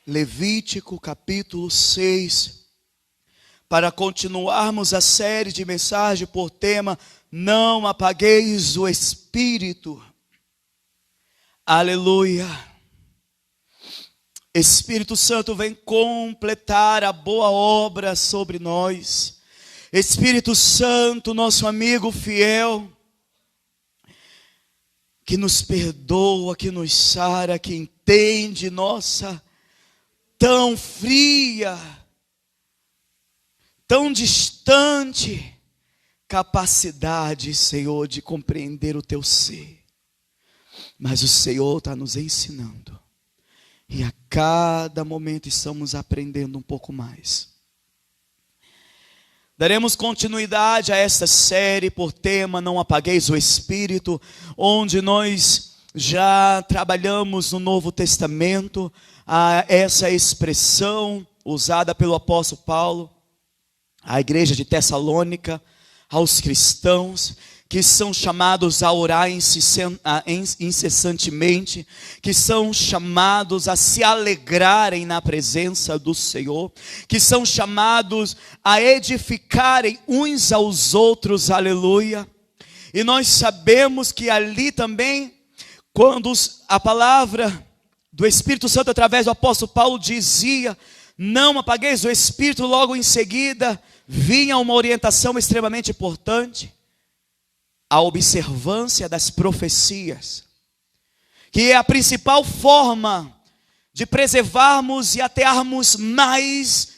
Levítico capítulo 6, para continuarmos a série de mensagens por tema, não apagueis o Espírito. Aleluia. Espírito Santo vem completar a boa obra sobre nós. Espírito Santo, nosso amigo fiel, que nos perdoa, que nos sara, que entende nossa tão fria, tão distante capacidade, Senhor, de compreender o teu ser. Mas o Senhor está nos ensinando. E a cada momento estamos aprendendo um pouco mais. Daremos continuidade a esta série por tema, não apagueis o Espírito, onde nós já trabalhamos no Novo Testamento, essa expressão usada pelo apóstolo Paulo, à igreja de Tessalônica, aos cristãos, que são chamados a orar incessantemente, que são chamados a se alegrarem na presença do Senhor, que são chamados a edificarem uns aos outros, aleluia. E nós sabemos que ali também, quando a palavra do Espírito Santo através do apóstolo Paulo dizia, não apagueis o Espírito, logo em seguida vinha uma orientação extremamente importante, a observância das profecias, que é a principal forma de preservarmos e atearmos mais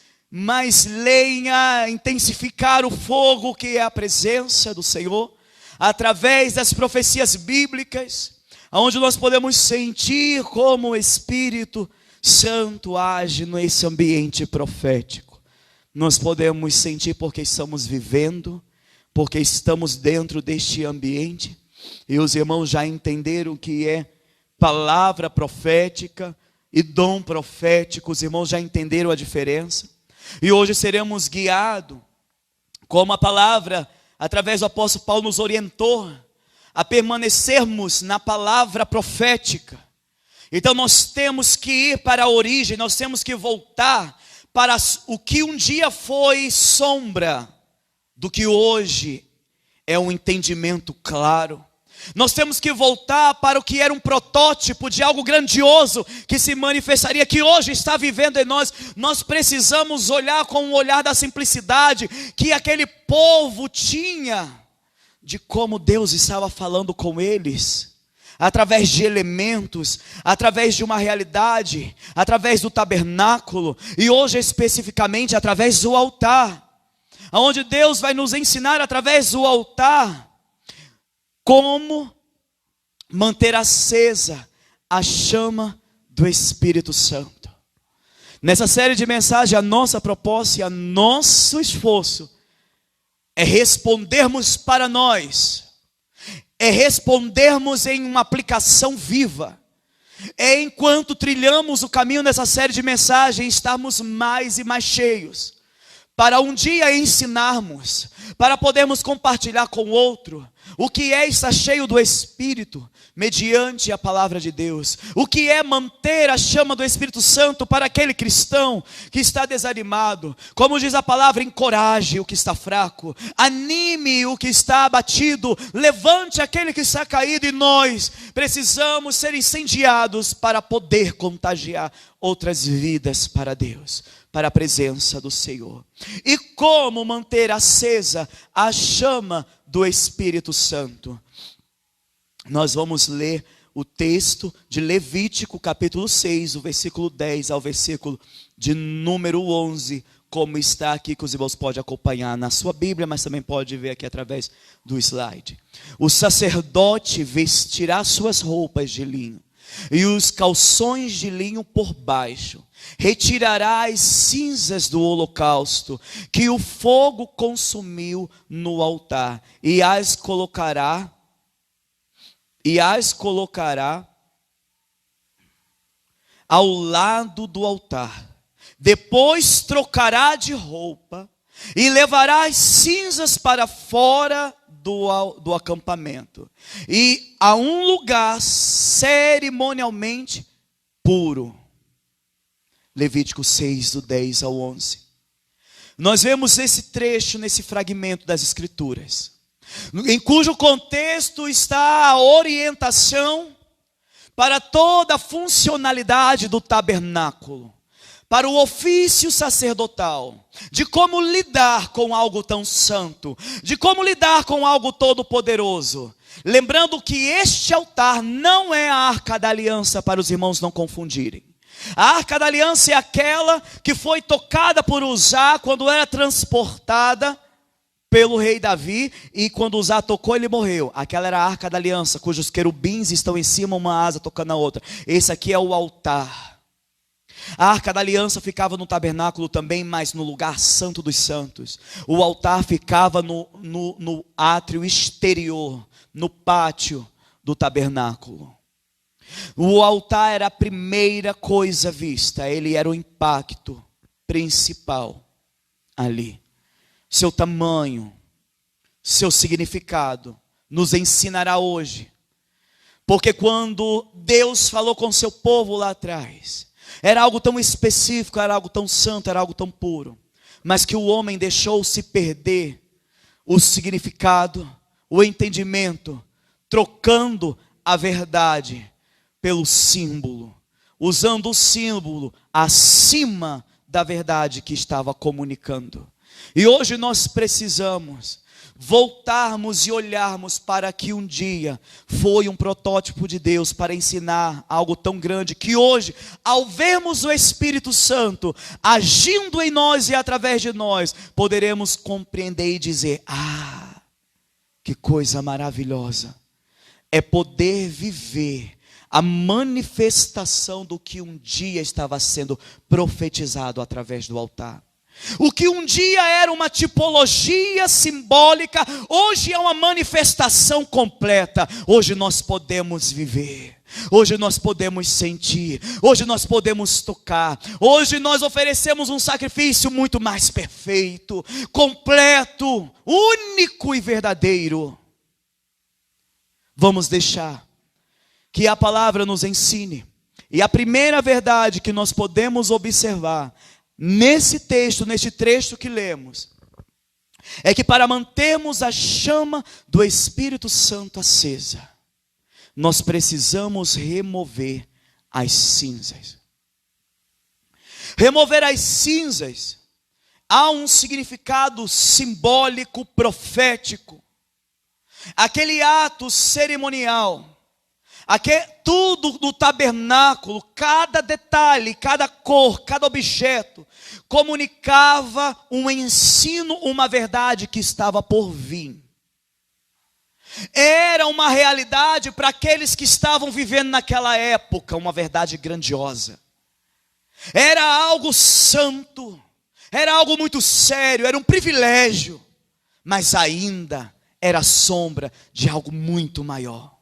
lenha, intensificar o fogo que é a presença do Senhor, através das profecias bíblicas, onde nós podemos sentir como o Espírito Santo age nesse ambiente profético. Nós podemos sentir porque estamos vivendo, porque estamos dentro deste ambiente, e os irmãos já entenderam o que é palavra profética e dom profético, os irmãos já entenderam a diferença, e hoje seremos guiados, como a palavra, através do apóstolo Paulo nos orientou, a permanecermos na palavra profética. Então nós temos que ir para a origem, nós temos que voltar para o que um dia foi sombra, do que hoje é um entendimento claro. Nós temos que voltar para o que era um protótipo de algo grandioso que se manifestaria, que hoje está vivendo em nós. Nós precisamos olhar com o olhar da simplicidade que aquele povo tinha, de como Deus estava falando com eles, através de elementos, através de uma realidade, através do tabernáculo, e hoje especificamente através do altar, onde Deus vai nos ensinar através do altar, como manter acesa a chama do Espírito Santo. Nessa série de mensagens, a nossa proposta e o nosso esforço é respondermos para nós, é respondermos em uma aplicação viva, é enquanto trilhamos o caminho nessa série de mensagens, estarmos mais e mais cheios, para um dia ensinarmos, para podermos compartilhar com o outro, o que é estar cheio do Espírito, mediante a palavra de Deus. O que é manter a chama do Espírito Santo para aquele cristão que está desanimado. Como diz a palavra, encoraje o que está fraco, anime o que está abatido, levante aquele que está caído. E nós precisamos ser incendiados para poder contagiar outras vidas para Deus, para a presença do Senhor. E como manter acesa a chama do Espírito Santo? Nós vamos ler o texto de Levítico capítulo 6, o versículo 10 ao versículo de número 11, como está aqui, que os irmãos podem acompanhar na sua Bíblia, mas também pode ver aqui através do slide. O sacerdote vestirá suas roupas de linho e os calções de linho por baixo, retirará as cinzas do holocausto que o fogo consumiu no altar e as colocará ao lado do altar. Depois trocará de roupa e levará as cinzas para fora do acampamento e a um lugar cerimonialmente puro. Levítico 6, do 10 ao 11. Nós vemos esse trecho, nesse fragmento das Escrituras, em cujo contexto está a orientação para toda a funcionalidade do tabernáculo, para o ofício sacerdotal, de como lidar com algo tão santo, de como lidar com algo todo poderoso. Lembrando que este altar não é a Arca da Aliança, para os irmãos não confundirem. A Arca da Aliança é aquela que foi tocada por Uzá quando era transportada pelo rei Davi, e quando Uzá tocou ele morreu. Aquela era a Arca da Aliança, cujos querubins estão em cima, uma asa tocando na outra. Esse aqui é o altar. A Arca da Aliança ficava no tabernáculo também, mas no lugar santo dos santos. O altar ficava no átrio exterior, no pátio do tabernáculo. O altar era a primeira coisa vista, ele era o impacto principal ali. Seu tamanho, seu significado, nos ensinará hoje. Porque quando Deus falou com seu povo lá atrás, era algo tão específico, era algo tão santo, era algo tão puro. Mas que o homem deixou-se perder o significado, o entendimento, trocando a verdade pelo símbolo, usando o símbolo acima da verdade que estava comunicando. E hoje nós precisamos voltarmos e olharmos para que um dia foi um protótipo de Deus para ensinar algo tão grande, que hoje, ao vermos o Espírito Santo agindo em nós e através de nós, poderemos compreender e dizer: ah, que coisa maravilhosa é poder viver a manifestação do que um dia estava sendo profetizado através do altar. O que um dia era uma tipologia simbólica, hoje é uma manifestação completa. Hoje nós podemos viver, hoje nós podemos sentir, hoje nós podemos tocar. Hoje nós oferecemos um sacrifício muito mais perfeito, completo, único e verdadeiro. Vamos deixar que a palavra nos ensine. E a primeira verdade que nós podemos observar nesse texto, neste trecho que lemos, é que para mantermos a chama do Espírito Santo acesa, nós precisamos remover as cinzas. Remover as cinzas há um significado simbólico, profético. Aquele ato cerimonial, tudo do tabernáculo, cada detalhe, cada cor, cada objeto, comunicava um ensino, uma verdade que estava por vir. Era uma realidade para aqueles que estavam vivendo naquela época, uma verdade grandiosa. Era algo santo, era algo muito sério, era um privilégio, mas ainda era sombra de algo muito maior.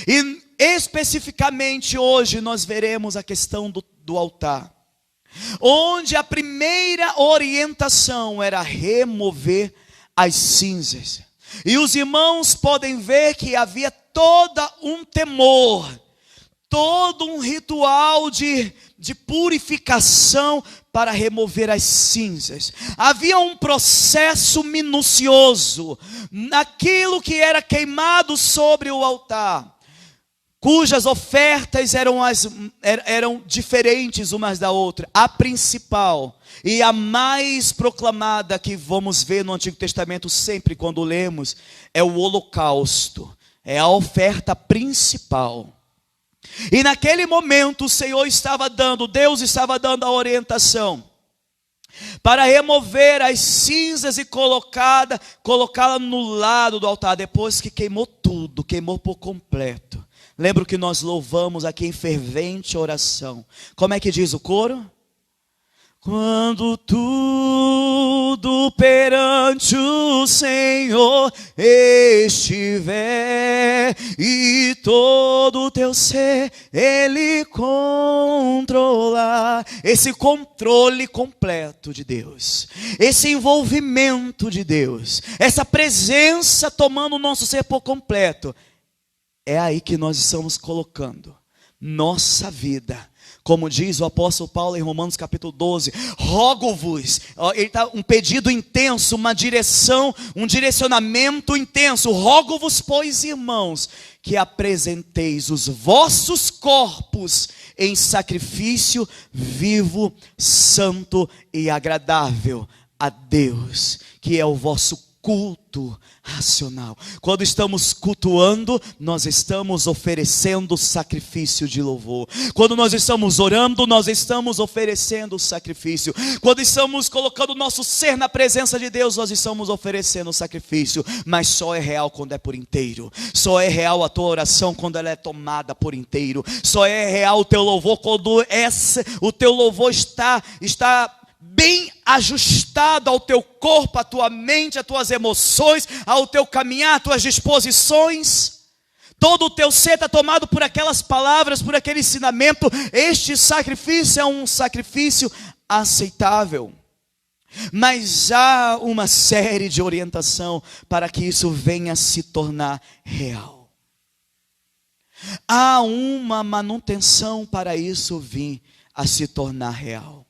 E especificamente hoje nós veremos a questão do altar, onde a primeira orientação era remover as cinzas. E os irmãos podem ver que havia todo um temor, todo um ritual de purificação para remover as cinzas. Havia um processo minucioso naquilo que era queimado sobre o altar, cujas ofertas eram diferentes umas da outra. A principal e a mais proclamada que vamos ver no Antigo Testamento sempre quando lemos, é o holocausto, é a oferta principal. E naquele momento o Senhor estava dando, Deus estava dando a orientação para remover as cinzas e colocá-la no lado do altar, depois que queimou tudo, queimou por completo. Lembra que nós louvamos aqui em fervente oração. Como é que diz o coro? Quando tudo perante o Senhor estiver e todo o teu ser Ele controlar. Esse controle completo de Deus, esse envolvimento de Deus, essa presença tomando o nosso ser por completo, é aí que nós estamos colocando nossa vida. Como diz o apóstolo Paulo em Romanos capítulo 12, rogo-vos, ele está um pedido intenso, uma direção, um direcionamento intenso. Rogo-vos, pois, irmãos, que apresenteis os vossos corpos em sacrifício vivo, santo e agradável a Deus, que é o vosso culto racional. Quando estamos cultuando, nós estamos oferecendo sacrifício de louvor. Quando nós estamos orando, nós estamos oferecendo sacrifício. Quando estamos colocando o nosso ser na presença de Deus, nós estamos oferecendo sacrifício. Mas só é real quando é por inteiro. Só é real a tua oração quando ela é tomada por inteiro. Só é real o teu louvor quando o teu louvor está bem ajustado ao teu corpo, à tua mente, às tuas emoções, ao teu caminhar, às tuas disposições. Todo o teu ser está tomado por aquelas palavras, por aquele ensinamento. Este sacrifício é um sacrifício aceitável. Mas há uma série de orientação para que isso venha a se tornar real. Há uma manutenção para isso vir a se tornar real.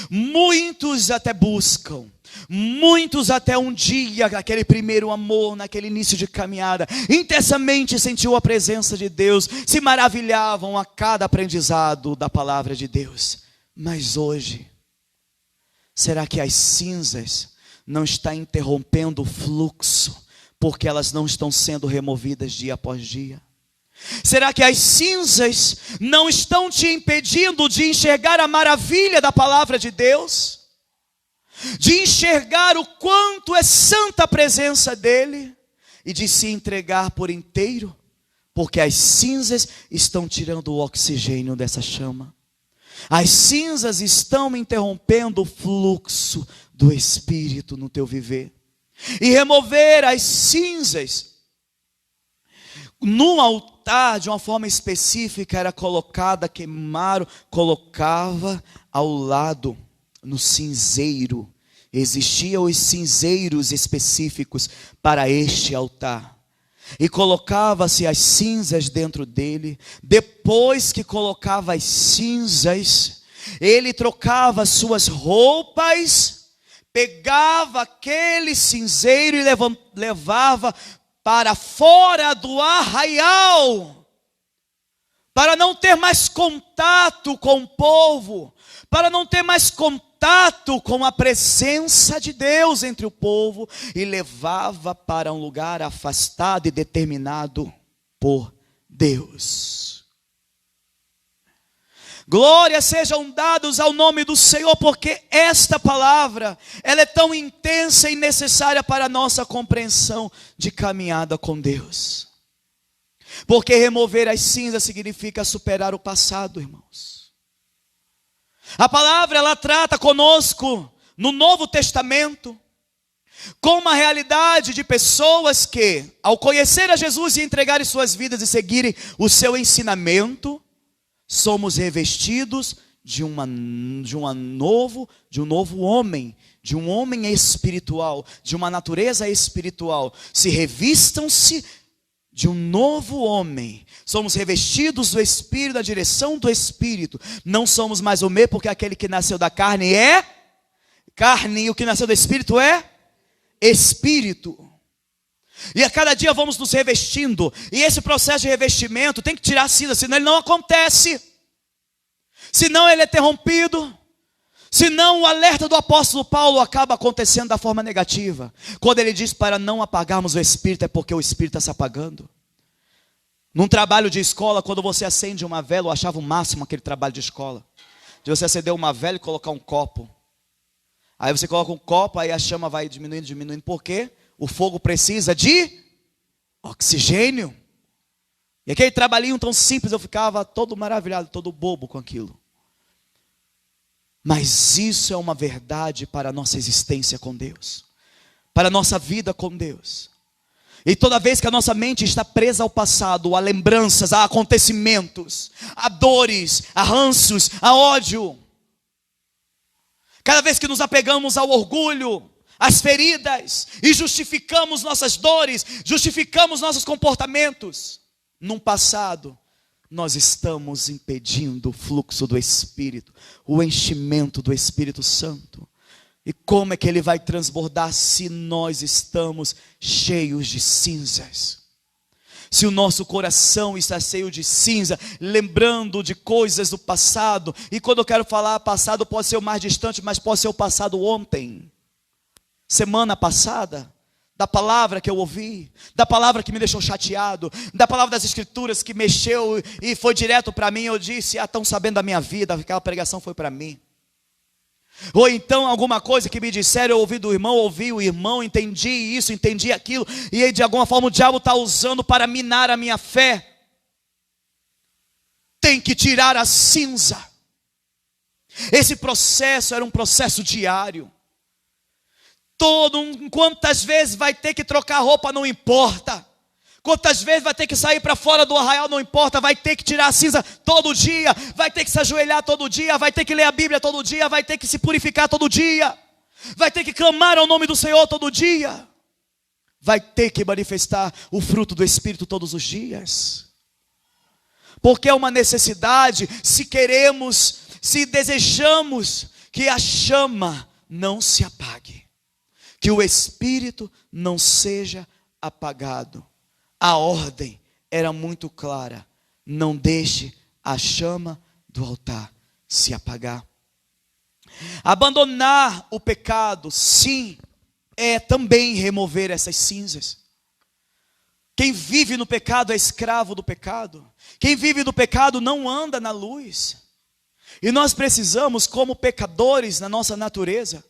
Muitos até buscam, muitos até um dia, aquele primeiro amor, naquele início de caminhada, intensamente sentiu a presença de Deus, se maravilhavam a cada aprendizado da palavra de Deus. Mas hoje, será que as cinzas não estão interrompendo o fluxo, porque elas não estão sendo removidas dia após dia? Será que as cinzas não estão te impedindo de enxergar a maravilha da palavra de Deus? De enxergar o quanto é santa a presença dEle? E de se entregar por inteiro? Porque as cinzas estão tirando o oxigênio dessa chama. As cinzas estão interrompendo o fluxo do Espírito no teu viver. E remover as cinzas no altar, de uma forma específica, era colocada, colocava ao lado, no cinzeiro. Existiam os cinzeiros específicos para este altar. E colocava-se as cinzas dentro dele. Depois que colocava as cinzas, ele trocava as suas roupas, pegava aquele cinzeiro e levava para fora do arraial, para não ter mais contato com o povo, para não ter mais contato com a presença de Deus entre o povo, e levava para um lugar afastado e determinado por Deus. Glórias sejam dadas ao nome do Senhor, porque esta palavra, ela é tão intensa e necessária para a nossa compreensão de caminhada com Deus. Porque remover as cinzas significa superar o passado, irmãos. A palavra, ela trata conosco no Novo Testamento com uma realidade de pessoas que, ao conhecer a Jesus e entregarem suas vidas e seguirem o seu ensinamento, somos revestidos de um novo homem, de um homem espiritual, de uma natureza espiritual. Se revistam-se de um novo homem. Somos revestidos do Espírito, da direção do Espírito. Não somos mais o mesmo, porque aquele que nasceu da carne é carne, e o que nasceu do Espírito é Espírito. E a cada dia vamos nos revestindo. E esse processo de revestimento tem que tirar a cinza, senão ele não acontece. Senão ele é interrompido. Senão o alerta do apóstolo Paulo acaba acontecendo da forma negativa. Quando ele diz para não apagarmos o Espírito, é porque o Espírito está se apagando. Num trabalho de escola, quando você acende uma vela, eu achava o máximo aquele trabalho de escola. De você acender uma vela e colocar um copo. Aí você coloca um copo, aí a chama vai diminuindo, diminuindo. Por quê? O fogo precisa de oxigênio. E aquele trabalhinho tão simples, eu ficava todo maravilhado, todo bobo com aquilo. Mas isso é uma verdade para a nossa existência com Deus. Para a nossa vida com Deus. E toda vez que a nossa mente está presa ao passado, a lembranças, a acontecimentos, a dores, a ranços, a ódio. Cada vez que nos apegamos ao orgulho, às feridas, e justificamos nossas dores, justificamos nossos comportamentos, num passado nós estamos impedindo o fluxo do Espírito, o enchimento do Espírito Santo. E como é que ele vai transbordar se nós estamos cheios de cinzas? Se o nosso coração está cheio de cinza, lembrando de coisas do passado, e quando eu quero falar passado, pode ser o mais distante, mas pode ser o passado ontem, semana passada, da palavra que eu ouvi, da palavra que me deixou chateado, da palavra das escrituras que mexeu e foi direto para mim, eu disse, estão sabendo da minha vida, aquela pregação foi para mim. Ou então alguma coisa que me disseram, eu ouvi do irmão, ouvi o irmão, entendi isso, entendi aquilo, e aí de alguma forma o diabo está usando para minar a minha fé. Tem que tirar a cinza. Esse processo era um processo diário. Quantas vezes vai ter que trocar roupa, não importa. Quantas vezes vai ter que sair para fora do arraial, não importa. Vai ter que tirar a cinza todo dia. Vai ter que se ajoelhar todo dia. Vai ter que ler a Bíblia todo dia. Vai ter que se purificar todo dia. Vai ter que clamar ao nome do Senhor todo dia. Vai ter que manifestar o fruto do Espírito todos os dias. Porque é uma necessidade, se queremos, se desejamos que a chama não se apague. Que o Espírito não seja apagado. A ordem era muito clara. Não deixe a chama do altar se apagar. Abandonar o pecado, sim, é também remover essas cinzas. Quem vive no pecado é escravo do pecado. Quem vive no pecado não anda na luz. E nós precisamos, como pecadores na nossa natureza,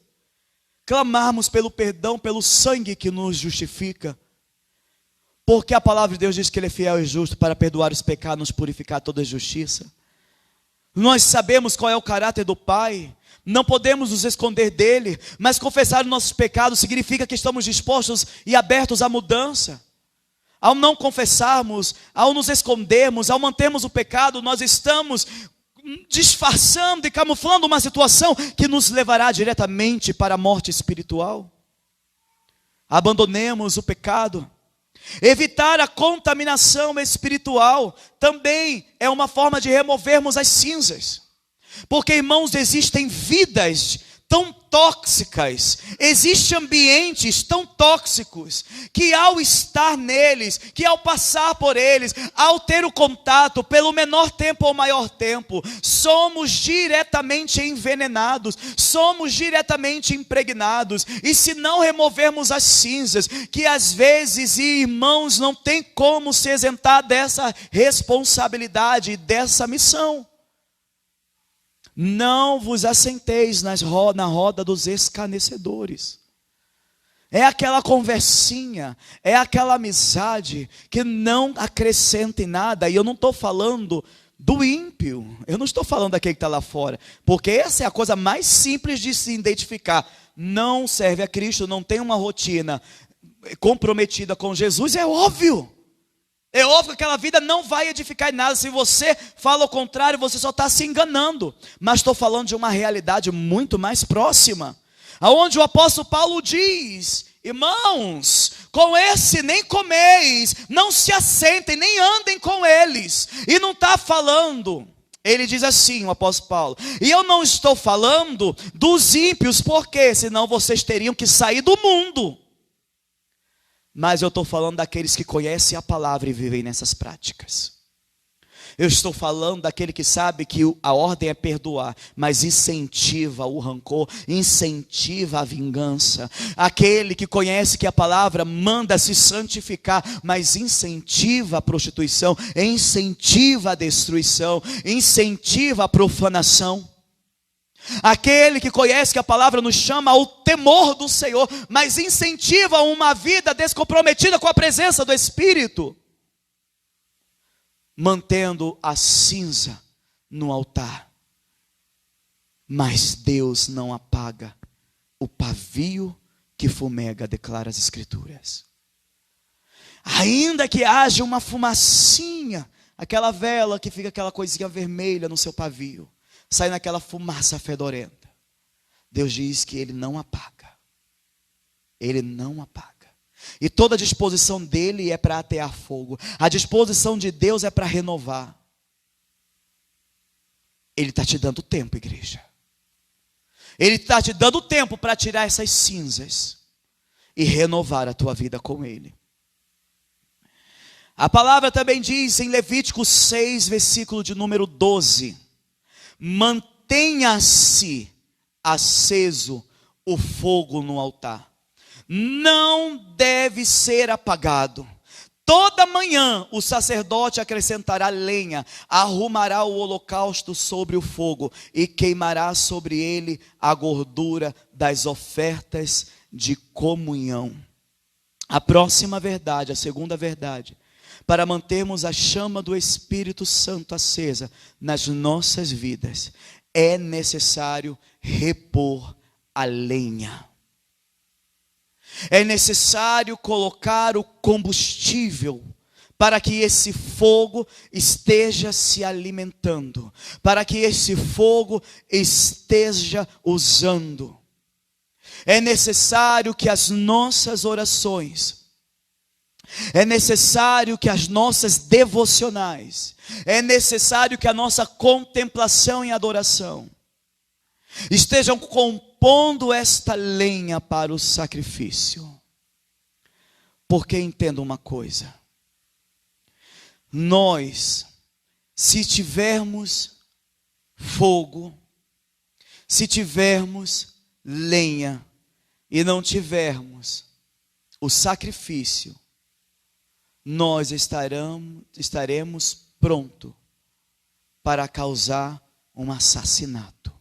clamarmos pelo perdão, pelo sangue que nos justifica. Porque a palavra de Deus diz que Ele é fiel e justo para perdoar os pecados, nos purificar toda justiça. Nós sabemos qual é o caráter do Pai. Não podemos nos esconder dele. Mas confessar os nossos pecados significa que estamos dispostos e abertos à mudança. Ao não confessarmos, ao nos escondermos, ao mantermos o pecado, nós estamos disfarçando e camuflando uma situação que nos levará diretamente para a morte espiritual. Abandonemos o pecado. Evitar a contaminação espiritual também é uma forma de removermos as cinzas. Porque, irmãos, existem vidas tão tóxicas, existem ambientes tão tóxicos, que ao estar neles, que ao passar por eles, ao ter o contato, pelo menor tempo ou maior tempo, somos diretamente envenenados, somos diretamente impregnados, e se não removermos as cinzas, que às vezes, irmãos, não tem como se isentar dessa responsabilidade, dessa missão. Não vos assenteis na roda dos escarnecedores. É aquela conversinha, é aquela amizade que não acrescenta em nada. E eu não estou falando do ímpio, eu não estou falando daquele que está lá fora. Porque essa é a coisa mais simples de se identificar. Não serve a Cristo, não tem uma rotina comprometida com Jesus, é óbvio. É óbvio que aquela vida não vai edificar em nada. Se você fala o contrário, você só está se enganando. Mas estou falando de uma realidade muito mais próxima, aonde o apóstolo Paulo diz: irmãos, com esse nem comeis, não se assentem, nem andem com eles. E não está falando, ele diz assim, o apóstolo Paulo, e eu não estou falando dos ímpios, porque senão vocês teriam que sair do mundo. Mas eu estou falando daqueles que conhecem a palavra e vivem nessas práticas. Eu estou falando daquele que sabe que a ordem é perdoar, mas incentiva o rancor, incentiva a vingança. Aquele que conhece que a palavra manda se santificar, mas incentiva a prostituição, incentiva a destruição, incentiva a profanação. Aquele que conhece que a palavra nos chama ao temor do Senhor, mas incentiva uma vida descomprometida com a presença do Espírito, mantendo a cinza no altar. Mas Deus não apaga o pavio que fumega, declara as Escrituras. Ainda que haja uma fumacinha, aquela vela que fica aquela coisinha vermelha no seu pavio, sai naquela fumaça fedorenta, Deus diz que Ele não apaga. Ele não apaga. E toda a disposição dele é para atear fogo. A disposição de Deus é para renovar. Ele está te dando tempo, igreja. Ele está te dando tempo para tirar essas cinzas e renovar a tua vida com Ele. A palavra também diz em Levítico 6, versículo de número 12: mantenha-se aceso o fogo no altar, não deve ser apagado. Toda manhã o sacerdote acrescentará lenha, arrumará o holocausto sobre o fogo e queimará sobre ele a gordura das ofertas de comunhão. A próxima verdade, a segunda verdade, para mantermos a chama do Espírito Santo acesa nas nossas vidas, é necessário repor a lenha. É necessário colocar o combustível para que esse fogo esteja se alimentando, para que esse fogo esteja usando. É necessário que as nossas orações, é necessário que as nossas devocionais, é necessário que a nossa contemplação e adoração estejam compondo esta lenha para o sacrifício. Porque entenda uma coisa: nós, se tivermos fogo, se tivermos lenha e não tivermos o sacrifício, nós estaremos prontos para causar um assassinato.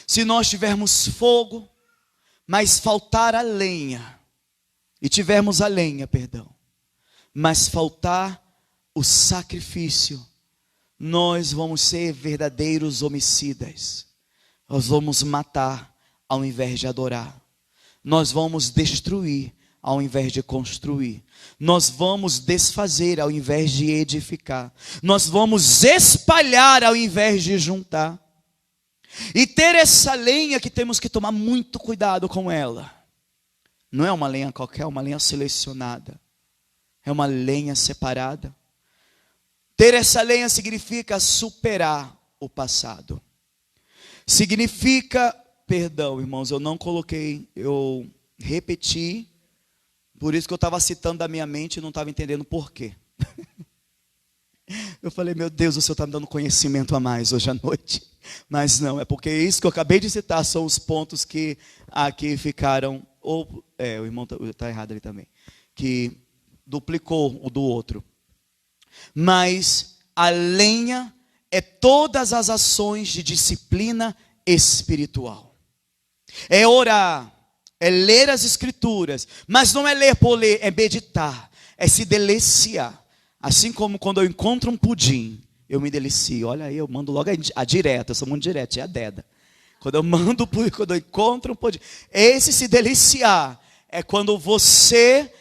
Se nós tivermos fogo, mas faltar a lenha, e tivermos a lenha, mas faltar o sacrifício, nós vamos ser verdadeiros homicidas. Nós vamos matar ao invés de adorar. Nós vamos destruir ao invés de construir. Nós vamos desfazer ao invés de edificar. Nós vamos espalhar ao invés de juntar. E ter essa lenha que temos que tomar muito cuidado com ela. Não é uma lenha qualquer, é uma lenha selecionada. É uma lenha separada. Ter essa lenha significa superar o passado. Significa, irmãos, eu não coloquei, eu repeti. Por isso que eu estava citando da minha mente e não estava entendendo por quê. Eu falei, meu Deus, o Senhor está me dando conhecimento a mais hoje à noite. Mas não, é porque isso que eu acabei de citar são os pontos que aqui ficaram. O irmão está errado ali também. Que duplicou o do outro. Mas a lenha é todas as ações de disciplina espiritual. É orar, é ler as escrituras. Mas não é ler por ler, é meditar, é se deliciar. Assim como quando eu encontro um pudim, eu me delicio. Olha aí, eu mando logo a direta, eu sou muito direto, é a Deda. Quando eu encontro um pudim, esse se deliciar é quando você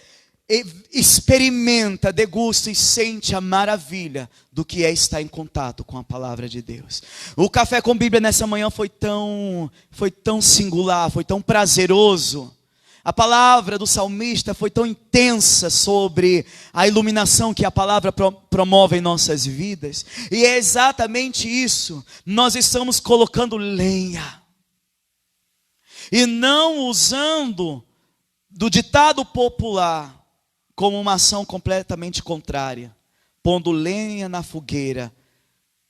experimenta, degusta e sente a maravilha do que é estar em contato com a palavra de Deus. O Café com Bíblia nessa manhã foi tão singular, foi tão prazeroso. A palavra do salmista foi tão intensa sobre a iluminação que a palavra promove em nossas vidas. E é exatamente isso. Nós estamos colocando lenha. E não usando do ditado popular como uma ação completamente contrária. Pondo lenha na fogueira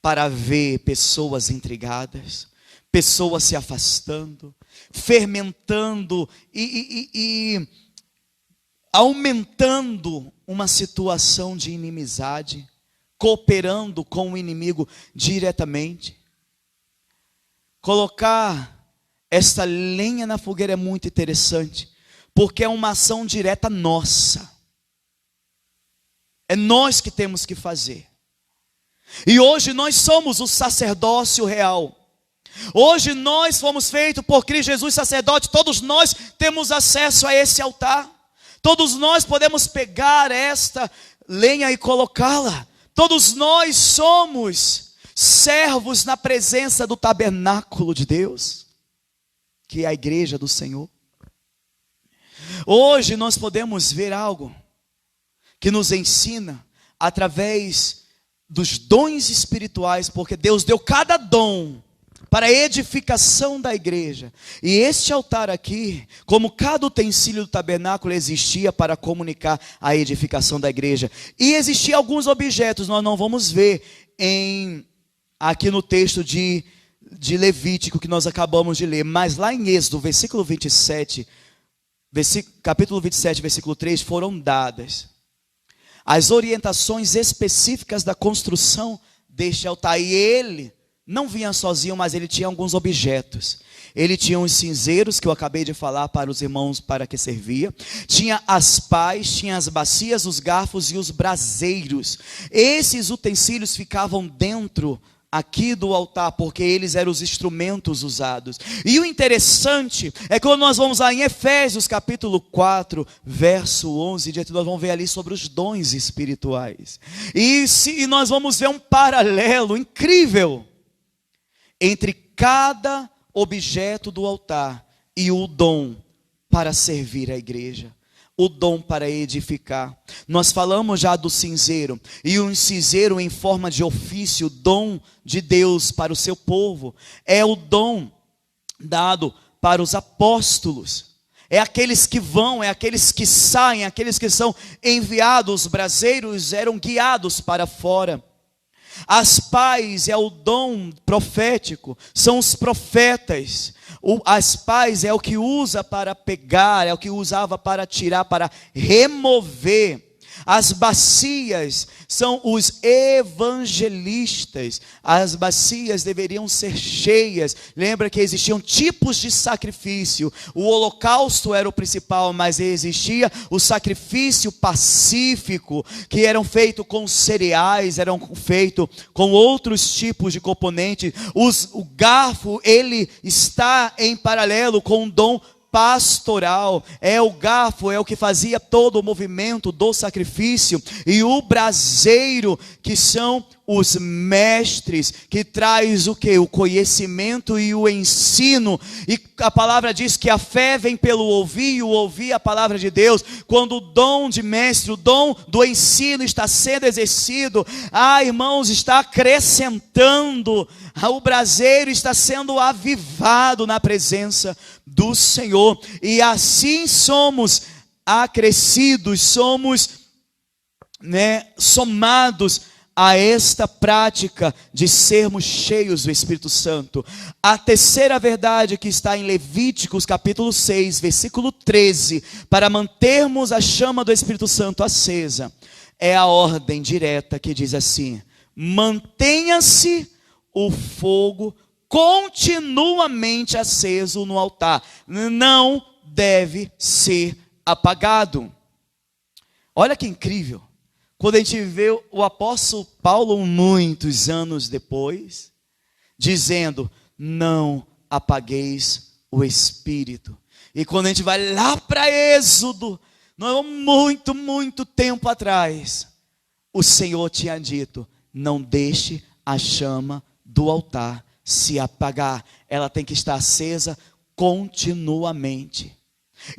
para ver pessoas intrigadas, pessoas se afastando, fermentando e aumentando uma situação de inimizade, cooperando com o inimigo diretamente. Colocar esta lenha na fogueira é muito interessante, porque é uma ação direta nossa. É nós que temos que fazer. E hoje nós somos o sacerdócio real. Hoje nós fomos feitos por Cristo Jesus sacerdote. Todos nós temos acesso a esse altar. Todos nós podemos pegar esta lenha e colocá-la. Todos nós somos servos na presença do tabernáculo de Deus, que é a igreja do Senhor. Hoje nós podemos ver algo que nos ensina através dos dons espirituais, porque Deus deu cada dom para a edificação da igreja. E este altar aqui, como cada utensílio do tabernáculo, existia para comunicar a edificação da igreja. E existiam alguns objetos, nós não vamos ver aqui no texto de Levítico que nós acabamos de ler, mas lá em Êxodo, capítulo 27, versículo 3, foram dadas as orientações específicas da construção deste altar. E ele não vinha sozinho, mas ele tinha alguns objetos. Ele tinha os cinzeiros, que eu acabei de falar para os irmãos para que servia. Tinha as pás, tinha as bacias, os garfos e os braseiros. Esses utensílios ficavam dentro aqui do altar, porque eles eram os instrumentos usados. E o interessante é que quando nós vamos lá em Efésios capítulo 4, verso 11, nós vamos ver ali sobre os dons espirituais. E nós vamos ver um paralelo incrível entre cada objeto do altar e o dom para servir a igreja, o dom para edificar. Nós falamos já do cinzeiro, e um cinzeiro em forma de ofício, dom de Deus para o seu povo, é o dom dado para os apóstolos. É aqueles que vão, é aqueles que saem, aqueles que são enviados. Os braseiros eram guiados para fora. As pás é o dom profético, são os profetas. As pás é o que usa para pegar, é o que usava para tirar, para remover. As bacias são os evangelistas. As bacias deveriam ser cheias. Lembra que existiam tipos de sacrifício. O holocausto era o principal, mas existia o sacrifício pacífico, que eram feitos com cereais, eram feitos com outros tipos de componentes. O garfo, ele está em paralelo com o dom pastoral. O garfo é o que fazia todo o movimento do sacrifício, e o braseiro, que são os mestres, que traz o que? O conhecimento e o ensino. E a palavra diz que a fé vem pelo ouvir, e o ouvir a palavra de Deus. Quando o dom de mestre, o dom do ensino está sendo exercido, irmãos, está acrescentando, o braseiro está sendo avivado na presença do Senhor. E assim somos acrescidos, somos somados a esta prática de sermos cheios do Espírito Santo. A terceira verdade que está em Levíticos capítulo 6, versículo 13, para mantermos a chama do Espírito Santo acesa, é a ordem direta que diz assim: mantenha-se o fogo continuamente aceso no altar, não deve ser apagado. Olha que incrível. Quando a gente vê o apóstolo Paulo, muitos anos depois, dizendo: não apagueis o Espírito. E quando a gente vai lá para Êxodo, muito tempo atrás, o Senhor tinha dito: não deixe a chama do altar se apagar, ela tem que estar acesa continuamente.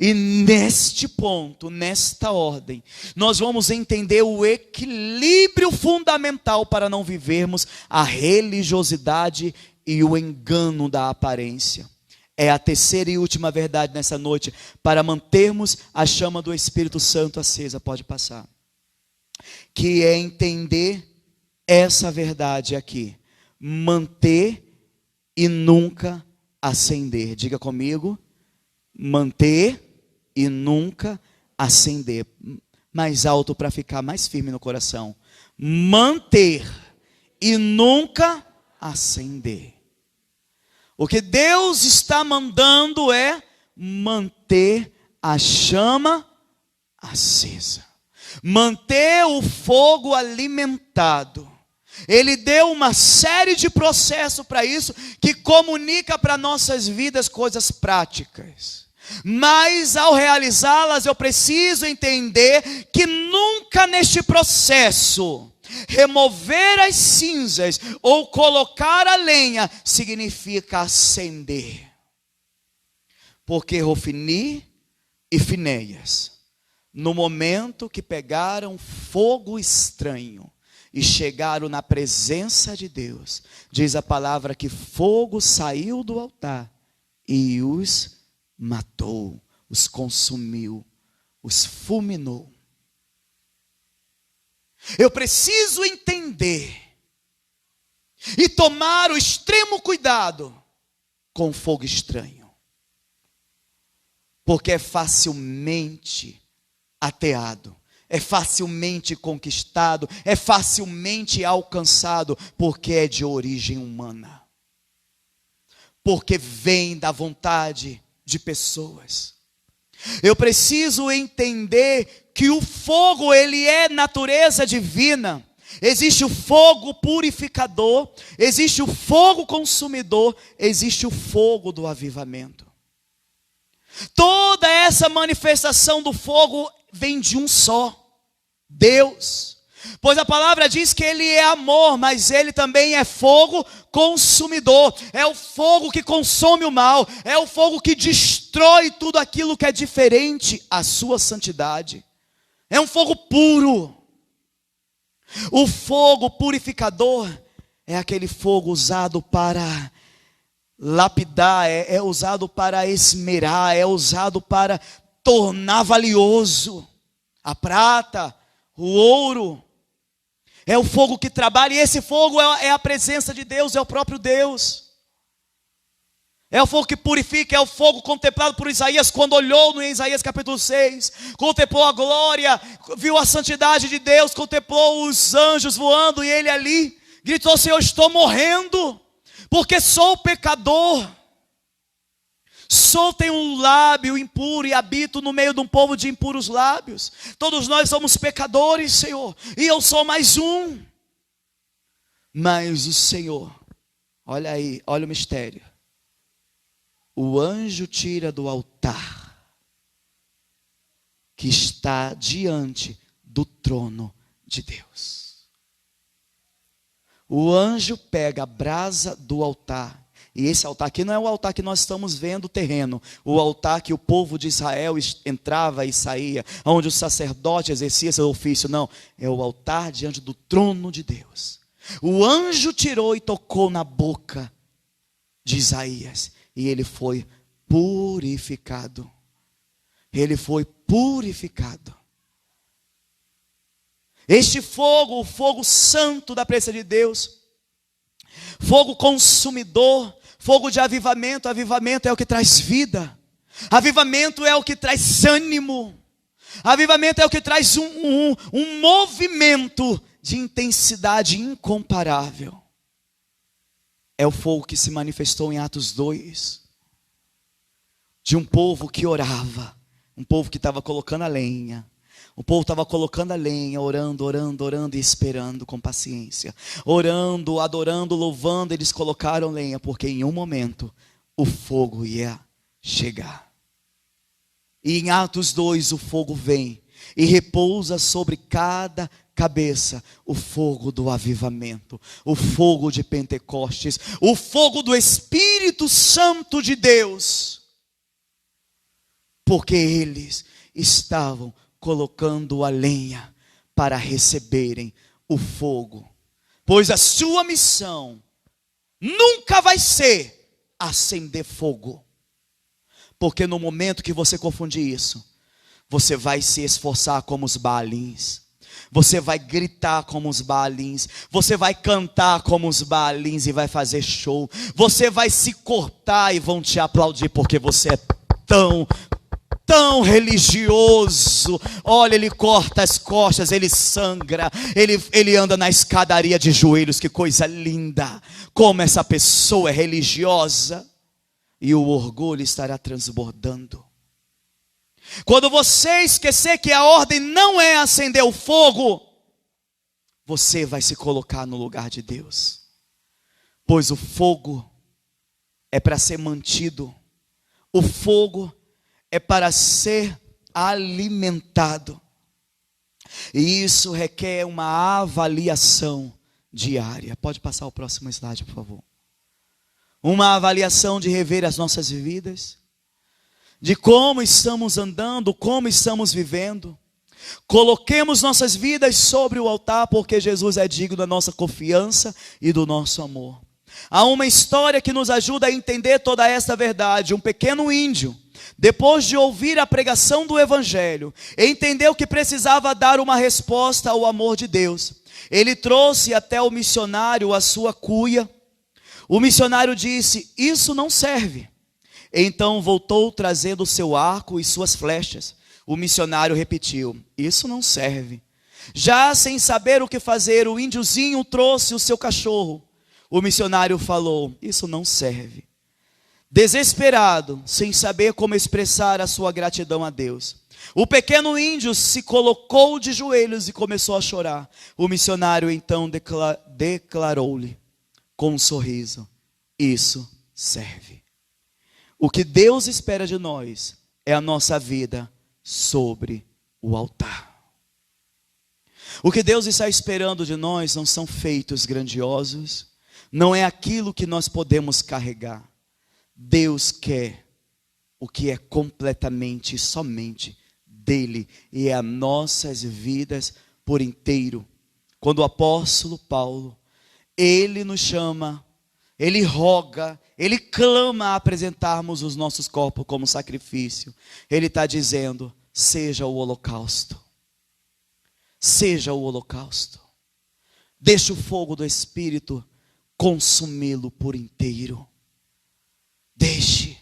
E neste ponto, nesta ordem, nós vamos entender o equilíbrio fundamental para não vivermos a religiosidade e o engano da aparência. É a terceira e última verdade nessa noite, para mantermos a chama do Espírito Santo acesa. Pode passar. Que é entender essa verdade aqui: manter e nunca acender. Diga comigo: manter e nunca acender. Mais alto para ficar mais firme no coração. Manter e nunca acender. O que Deus está mandando é manter a chama acesa, manter o fogo alimentado. Ele deu uma série de processos para isso, que comunica para nossas vidas coisas práticas. Mas ao realizá-las, eu preciso entender que nunca neste processo, remover as cinzas ou colocar a lenha significa acender. Porque Ofni e Finéias, no momento que pegaram fogo estranho e chegaram na presença de Deus, diz a palavra que fogo saiu do altar e os matou, os consumiu, os fulminou. Eu preciso entender e tomar o extremo cuidado com fogo estranho, porque é facilmente ateado, é facilmente conquistado, é facilmente alcançado, porque é de origem humana, porque vem da vontade de pessoas. Eu preciso entender que o fogo, ele é natureza divina. Existe o fogo purificador, existe o fogo consumidor, existe o fogo do avivamento. Toda essa manifestação do fogo vem de um só, Deus. Pois a palavra diz que Ele é amor, mas Ele também é fogo consumidor. É o fogo que consome o mal, é o fogo que destrói tudo aquilo que é diferente à sua santidade. É um fogo puro. O fogo purificador é aquele fogo usado para lapidar, é usado para esmerar, é usado para tornar valioso a prata, o ouro. É o fogo que trabalha, e esse fogo é a presença de Deus, é o próprio Deus. É o fogo que purifica, é o fogo contemplado por Isaías, quando olhou no Isaías capítulo 6, contemplou a glória, viu a santidade de Deus, contemplou os anjos voando, e ele ali gritou: Senhor, estou morrendo, porque sou pecador. Tenho um lábio impuro e habito no meio de um povo de impuros lábios. Todos nós somos pecadores, Senhor, e eu sou mais um. Mas o Senhor, olha aí, olha o mistério. O anjo tira do altar que está diante do trono de Deus. O anjo pega a brasa do altar. E esse altar aqui não é o altar que nós estamos vendo terreno. O altar que o povo de Israel entrava e saía, onde o sacerdote exercia seu ofício. Não, é o altar diante do trono de Deus. O anjo tirou e tocou na boca de Isaías. E ele foi purificado. Ele foi purificado. Este fogo, o fogo santo da presença de Deus, fogo consumidor, fogo de avivamento. Avivamento é o que traz vida. Avivamento é o que traz ânimo. Avivamento é o que traz um movimento de intensidade incomparável. É o fogo que se manifestou em Atos 2. De um povo que orava. Um povo que estava colocando a lenha. O povo estava colocando a lenha, orando, orando, orando e esperando com paciência. Orando, adorando, louvando, eles colocaram lenha, porque em um momento o fogo ia chegar. E em Atos 2 o fogo vem e repousa sobre cada cabeça o fogo do avivamento, o fogo de Pentecostes, o fogo do Espírito Santo de Deus. Porque eles estavam colocando a lenha para receberem o fogo. Pois a sua missão nunca vai ser acender fogo. Porque no momento que você confundir isso, você vai se esforçar como os Baalins. Você vai gritar como os Baalins. Você vai cantar como os Baalins e vai fazer show. Você vai se cortar e vão te aplaudir porque você é tão religioso. Olha, ele corta as costas, ele sangra, ele anda na escadaria de joelhos. Que coisa linda. Como essa pessoa é religiosa. E o orgulho estará transbordando. Quando você esquecer que a ordem não é acender o fogo, você vai se colocar no lugar de Deus. Pois o fogo é para ser mantido. O fogo é para ser alimentado. E isso requer uma avaliação diária. Pode passar o próximo slide, por favor. Uma avaliação de rever as nossas vidas, de como estamos andando, como estamos vivendo. Coloquemos nossas vidas sobre o altar, porque Jesus é digno da nossa confiança e do nosso amor. Há uma história que nos ajuda a entender toda esta verdade. Um pequeno índio, depois de ouvir a pregação do Evangelho, entendeu que precisava dar uma resposta ao amor de Deus. Ele trouxe até o missionário a sua cuia. O missionário disse: isso não serve. Então voltou trazendo o seu arco e suas flechas. O missionário repetiu: isso não serve. Já sem saber o que fazer, o índiozinho trouxe o seu cachorro. O missionário falou: isso não serve. Desesperado, sem saber como expressar a sua gratidão a Deus, o pequeno índio se colocou de joelhos e começou a chorar. O missionário então declarou-lhe com um sorriso: isso serve. O que Deus espera de nós é a nossa vida sobre o altar. O que Deus está esperando de nós não são feitos grandiosos, não é aquilo que nós podemos carregar. Deus quer o que é completamente e somente dele, e é as nossas vidas por inteiro. Quando o apóstolo Paulo, ele nos chama, ele roga, ele clama a apresentarmos os nossos corpos como sacrifício. Ele está dizendo: seja o holocausto. Seja o holocausto. Deixe o fogo do Espírito consumi-lo por inteiro. Deixe.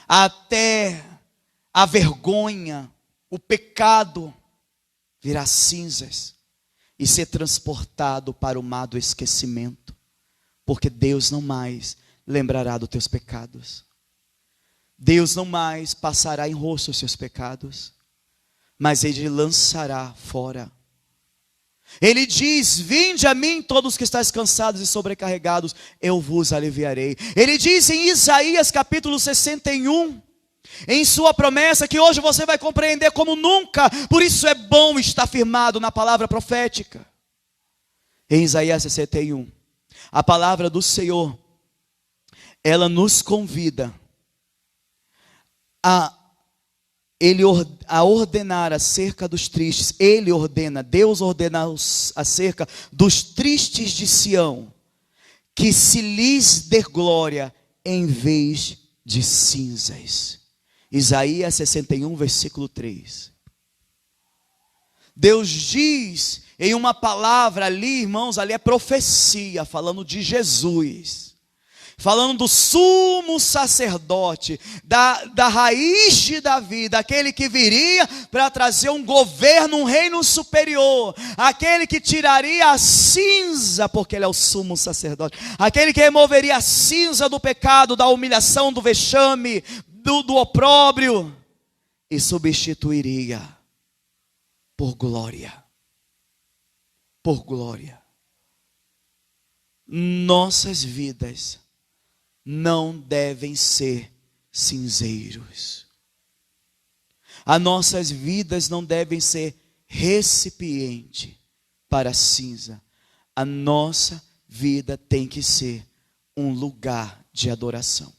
Até a vergonha, o pecado virar cinzas e ser transportado para o mar do esquecimento. Porque Deus não mais lembrará dos teus pecados. Deus não mais passará em rosto os seus pecados, mas Ele lançará fora. Ele diz: vinde a mim todos que estáis cansados e sobrecarregados, eu vos aliviarei. Ele diz em Isaías capítulo 61, em sua promessa, que hoje você vai compreender como nunca. Por isso é bom estar firmado na palavra profética. Em Isaías 61, a palavra do Senhor, ela nos convida a ordenar acerca dos tristes. Ele ordena, Deus ordena acerca dos tristes de Sião, que se lhes dê glória em vez de cinzas. Isaías 61, versículo 3. Deus diz em uma palavra ali, irmãos, ali é profecia, falando de Jesus, falando do sumo sacerdote, da raiz de Davi, daquele que viria para trazer um governo, um reino superior, aquele que tiraria a cinza, porque ele é o sumo sacerdote, aquele que removeria a cinza do pecado, da humilhação, do vexame, do opróbrio, e substituiria por glória. Por glória. Nossas vidas não devem ser cinzeiros. As nossas vidas não devem ser recipiente para cinza. A nossa vida tem que ser um lugar de adoração.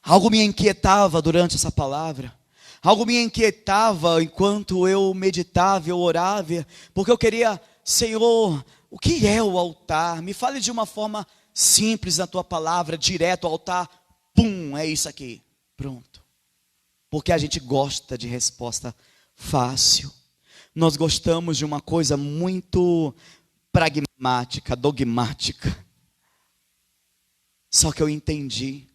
Algo me inquietava durante essa palavra. Algo me inquietava enquanto eu meditava, eu orava, porque eu queria: Senhor, o que é o altar? Me fale de uma forma simples na tua palavra, direto ao altar. Pum, é isso aqui. Pronto. Porque a gente gosta de resposta fácil. Nós gostamos de uma coisa muito pragmática, dogmática. Só que eu entendi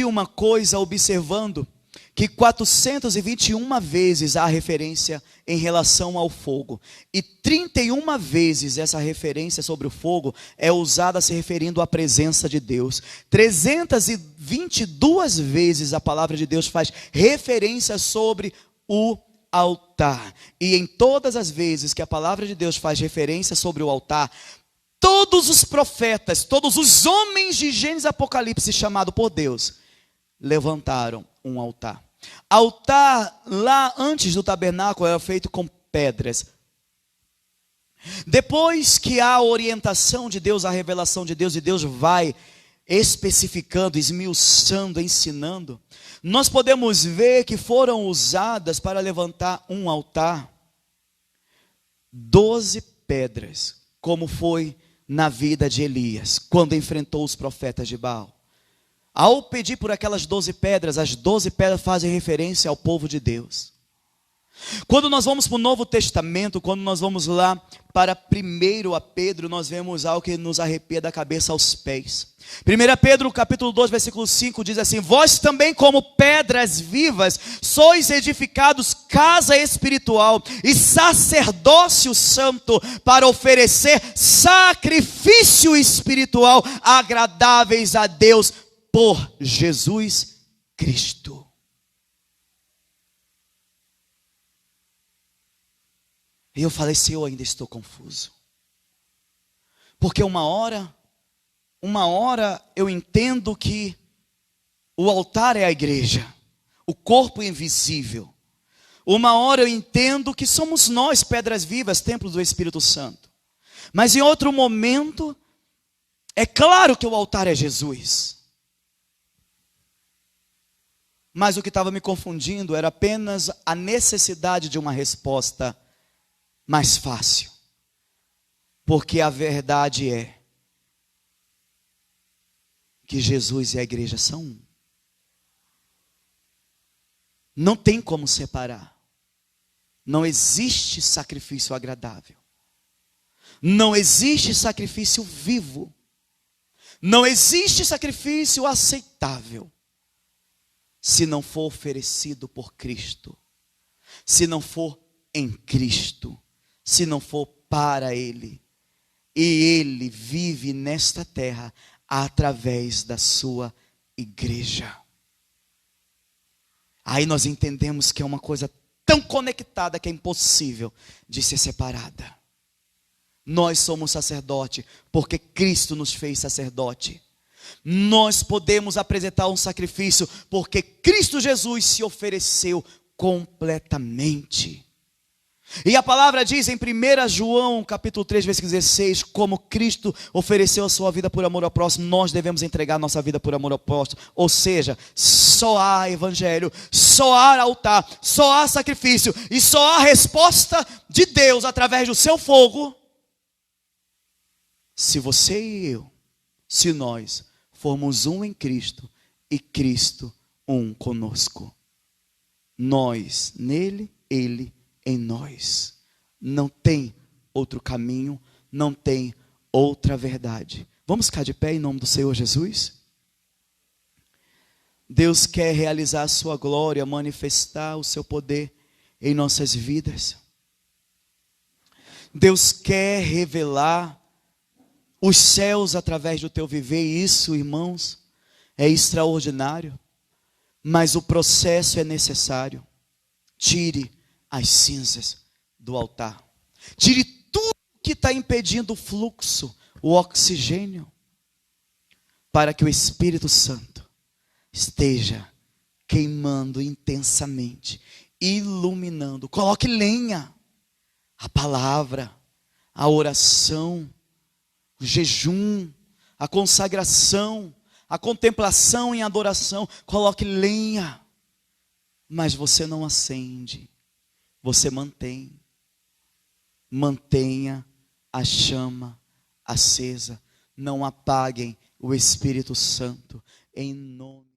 uma coisa observando que 421 vezes há referência em relação ao fogo, e 31 vezes essa referência sobre o fogo é usada se referindo à presença de Deus. 322 vezes a palavra de Deus faz referência sobre o altar, e em todas as vezes que a palavra de Deus faz referência sobre o altar, todos os profetas, todos os homens de Gênesis e Apocalipse chamados por Deus, levantaram um altar. Altar lá antes do tabernáculo era feito com pedras. Depois que há a orientação de Deus, a revelação de Deus, e Deus vai especificando, esmiuçando, ensinando, nós podemos ver que foram usadas para levantar um altar 12 pedras, como foi na vida de Elias, quando enfrentou os profetas de Baal. Ao pedir por aquelas 12 pedras, as 12 pedras fazem referência ao povo de Deus. Quando nós vamos para o Novo Testamento, quando nós vamos lá para 1 Pedro, nós vemos algo que nos arrepia da cabeça aos pés. 1 Pedro capítulo 2, versículo 5 diz assim: vós também como pedras vivas, sois edificados casa espiritual e sacerdócio santo, para oferecer sacrifício espiritual agradáveis a Deus por Jesus Cristo. E eu falei, Senhor, eu ainda estou confuso. Porque uma hora eu entendo que o altar é a igreja, o corpo invisível. Uma hora eu entendo que somos nós, pedras vivas, templos do Espírito Santo. Mas em outro momento, é claro que o altar é Jesus. Mas o que estava me confundindo era apenas a necessidade de uma resposta mais fácil, porque a verdade é que Jesus e a igreja são um. Não tem como separar. Não existe sacrifício agradável. Não existe sacrifício vivo. Não existe sacrifício aceitável se não for oferecido por Cristo, se não for em Cristo, se não for para Ele. E Ele vive nesta terra através da sua igreja. Aí nós entendemos que é uma coisa tão conectada que é impossível de ser separada. Nós somos sacerdote porque Cristo nos fez sacerdote. Nós podemos apresentar um sacrifício porque Cristo Jesus se ofereceu completamente. E a palavra diz em 1 João capítulo 3, versículo 16, como Cristo ofereceu a sua vida por amor ao próximo, nós devemos entregar a nossa vida por amor ao próximo. Ou seja, só há evangelho, só há altar, só há sacrifício e só há resposta de Deus através do seu fogo, se você e eu, se nós formos um em Cristo e Cristo um conosco. Nós nele, ele em nós. Não tem outro caminho, não tem outra verdade. Vamos ficar de pé em nome do Senhor Jesus? Deus quer realizar a sua glória, manifestar o seu poder em nossas vidas. Deus quer revelar os céus através do teu viver, e isso, irmãos, é extraordinário, mas o processo é necessário. Tire as cinzas do altar. Tire tudo que está impedindo o fluxo, o oxigênio, para que o Espírito Santo esteja queimando intensamente, iluminando. Coloque lenha, a palavra, a oração, o jejum, a consagração, a contemplação em adoração. Coloque lenha, mas você não acende. Você mantém. Mantenha a chama acesa. Não apaguem o Espírito Santo. Em nome